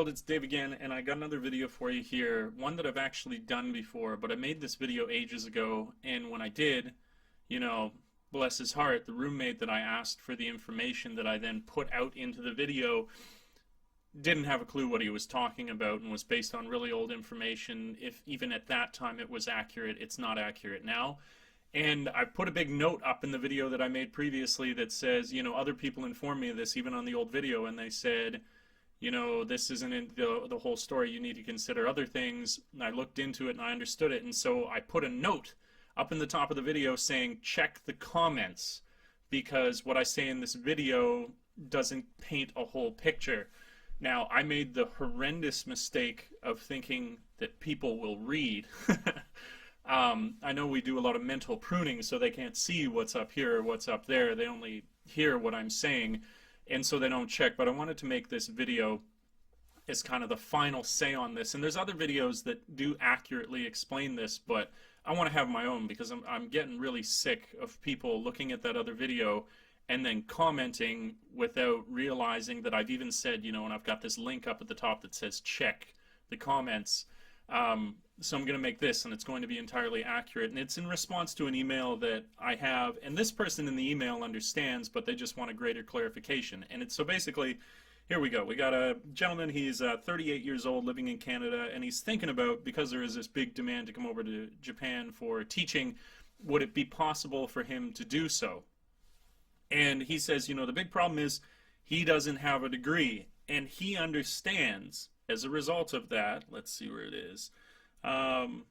world, it's Dave again, and I got another video for you here, one that I've actually done before, but I made this video ages ago, and when I did, you know, bless his heart, the roommate that I asked for the information that I then put out into the video didn't have a clue what he was talking about and was based on really old information. If even at that time it was accurate, it's not accurate now. And I put a big note up in the video that I made previously that says, you know, other people informed me of this even on the old video, and they said, you know, this isn't the whole story, you need to consider other things. And I looked into it and I understood it, and so I put a note up in the top of the video saying check the comments, because what I say in this video doesn't paint a whole picture. Now, I made the horrendous mistake of thinking that people will read. I know we do a lot of mental pruning, so they can't see what's up here or what's up there. They only hear what I'm saying, and so they don't check. But I wanted to make this video as kind of the final say on this. And there's other videos that do accurately explain this, but I want to have my own, because I'm getting really sick of people looking at that other video and then commenting without realizing that I've even said, you know, and I've got this link up at the top that says check the comments. So I'm going to make this, and it's going to be entirely accurate, and it's in response to an email that I have, and this person in the email understands, but they just want a greater clarification. And it's so basically, here we go. We got a gentleman, he's 38 years old, living in Canada, and he's thinking about, because there is this big demand to come over to Japan for teaching, would it be possible for him to do so? And he says, you know, the big problem is he doesn't have a degree, and he understands as a result of that. Let's see where it is. I'm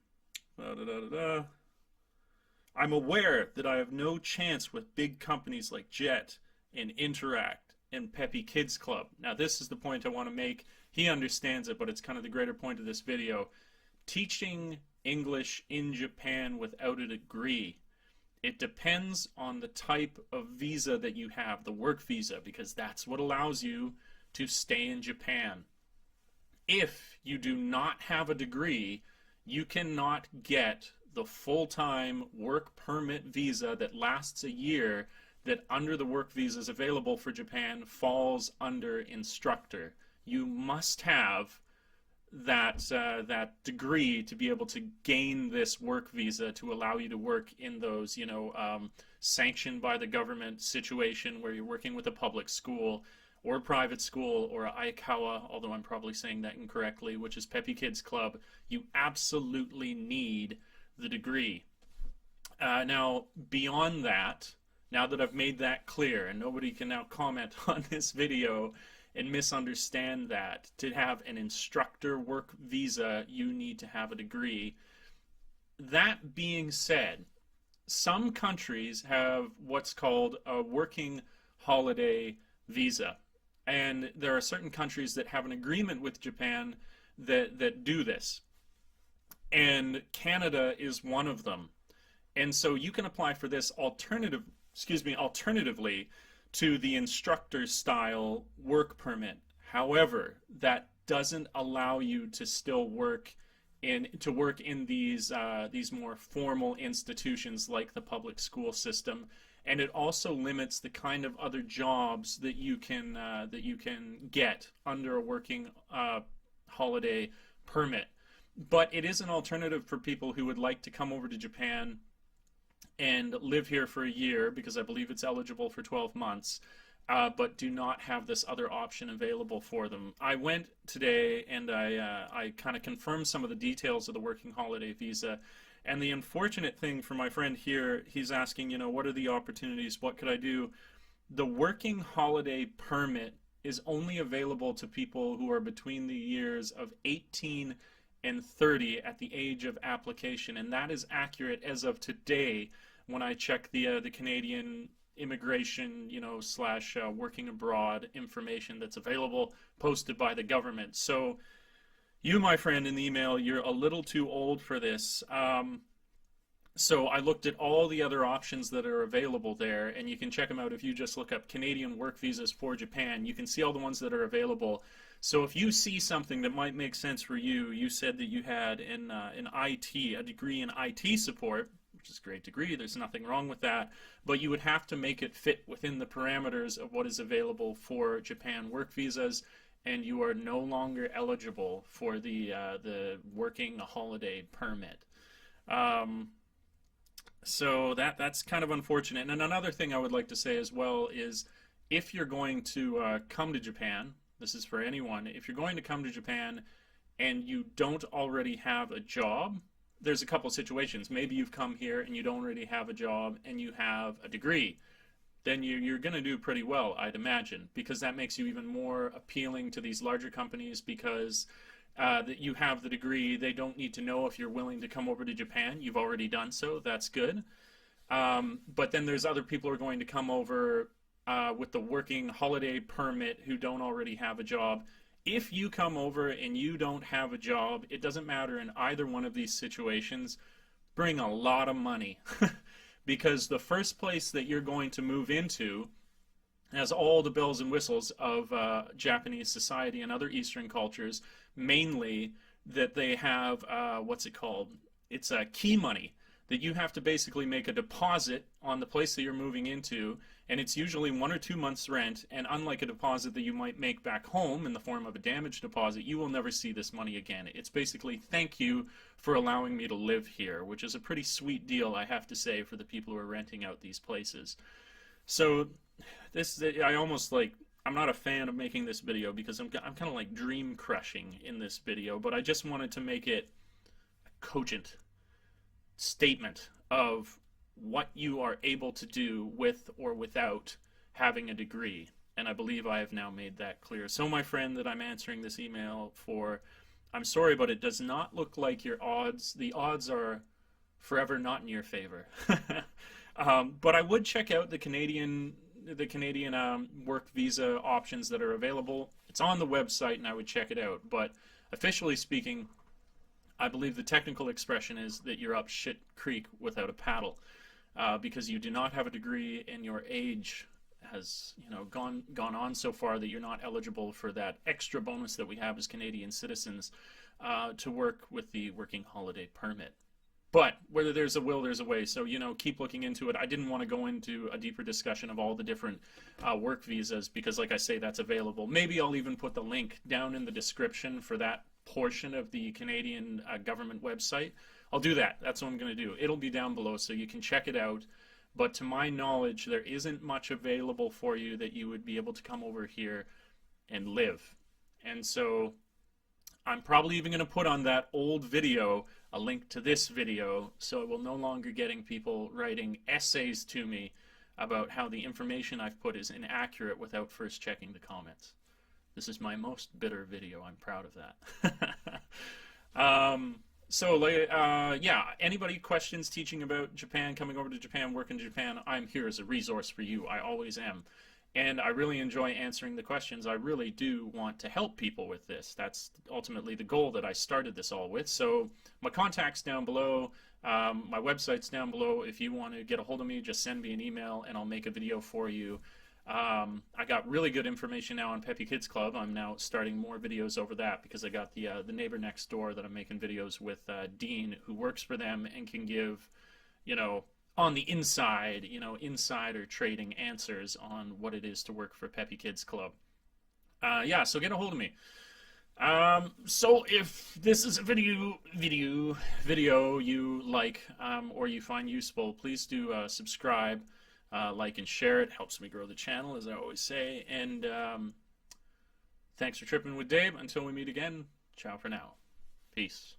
aware that I have no chance with big companies like Jet and Interact and Peppy Kids Club. Now, this is the point I want to make. He understands it, but it's kind of the greater point of this video. Teaching English in Japan without a degree, it depends on the type of visa that you have, the work visa, because that's what allows you to stay in Japan. If you do not have a degree, you cannot get the full-time work permit visa that lasts a year, that under the work visas available for Japan falls under instructor. You must have that degree to be able to gain this work visa to allow you to work in those, you know, sanctioned by the government situation where you're working with a public school or private school, or Aikawa, although I'm probably saying that incorrectly, which is Peppy Kids Club. You absolutely need the degree. Now, beyond that, now that I've made that clear, and nobody can now comment on this video and misunderstand that, to have an instructor work visa, you need to have a degree. That being said, some countries have what's called a working holiday visa. And there are certain countries that have an agreement with Japan that do this. And Canada is one of them. And so you can apply for this alternatively to the instructor style work permit. However, that doesn't allow you to still work in these more formal institutions like the public school system. And it also limits the kind of other jobs that you can get under a working holiday permit. But it is an alternative for people who would like to come over to Japan and live here for a year, because I believe it's eligible for 12 months, but do not have this other option available for them. I went today and I kind of confirmed some of the details of the working holiday visa. And the unfortunate thing for my friend here, he's asking, you know, what are the opportunities? What could I do? The working holiday permit is only available to people who are between the years of 18 and 30 at the age of application. And that is accurate as of today when I check the Canadian immigration, you know, / working abroad information that's available, posted by the government. So you, my friend, in the email, you're a little too old for this. So I looked at all the other options that are available there, and you can check them out if you just look up Canadian work visas for Japan. You can see all the ones that are available. So if you see something that might make sense for you, you said that you had in IT, a degree in IT support, which is a great degree, there's nothing wrong with that, but you would have to make it fit within the parameters of what is available for Japan work visas. and you are no longer eligible for the working holiday permit. Um, so that's kind of unfortunate. And another thing I would like to say as well is, if you're going to come to Japan, this is for anyone, if you're going to come to Japan and you don't already have a job, there's a couple situations. Maybe you've come here and you don't already have a job and you have a degree. Then you're going to do pretty well, I'd imagine, because that makes you even more appealing to these larger companies, because that you have the degree. They don't need to know if you're willing to come over to Japan. You've already done so. That's good. But then there's other people who are going to come over with the working holiday permit who don't already have a job. If you come over and you don't have a job, it doesn't matter in either one of these situations. Bring a lot of money. Because the first place that you're going to move into has all the bells and whistles of Japanese society and other Eastern cultures, mainly that they have, what's it called? It's key money, that you have to basically make a deposit on the place that you're moving into, and it's usually 1 or 2 months' rent, and unlike a deposit that you might make back home in the form of a damage deposit, you will never see this money again. It's basically, thank you for allowing me to live here, which is a pretty sweet deal, I have to say, for the people who are renting out these places. So this, I almost like, I'm not a fan of making this video because I'm kind of like dream crushing in this video, but I just wanted to make it a cogent statement of what you are able to do with or without having a degree. And I believe I have now made that clear. So my friend that I'm answering this email for, I'm sorry, but it does not look like the odds are forever not in your favor. But I would check out the Canadian work visa options that are available. It's on the website and I would check it out. But officially speaking, I believe the technical expression is that you're up shit creek without a paddle, because you do not have a degree and your age has, gone on so far that you're not eligible for that extra bonus that we have as Canadian citizens to work with the working holiday permit. But whether there's a will, there's a way. So, keep looking into it. I didn't want to go into a deeper discussion of all the different work visas because, like I say, that's available. Maybe I'll even put the link down in the description for that portion of the Canadian government website. I'll do that. That's what I'm going to do. It'll be down below so you can check it out. But to my knowledge, there isn't much available for you that you would be able to come over here and live. And so I'm probably even going to put on that old video a link to this video, so it will no longer getting people writing essays to me about how the information I've put is inaccurate without first checking the comments. This is my most bitter video. I'm proud of that. Yeah, anybody questions teaching about Japan, coming over to Japan, working in Japan, I'm here as a resource for you. I always am. And I really enjoy answering the questions. I really do want to help people with this. That's ultimately the goal that I started this all with. So my contact's down below. My website's down below. If you want to get a hold of me, just send me an email and I'll make a video for you. I got really good information now on Peppy Kids Club. I'm now starting more videos over that because I got the neighbor next door that I'm making videos with, Dean, who works for them and can give, on the inside, insider trading answers on what it is to work for Peppy Kids Club. Yeah, so get a hold of me. So if this is a video you like, or you find useful, please do subscribe, like and share it. Helps me grow the channel, as I always say. And thanks for tripping with Dave. Until we meet again, ciao for now. Peace.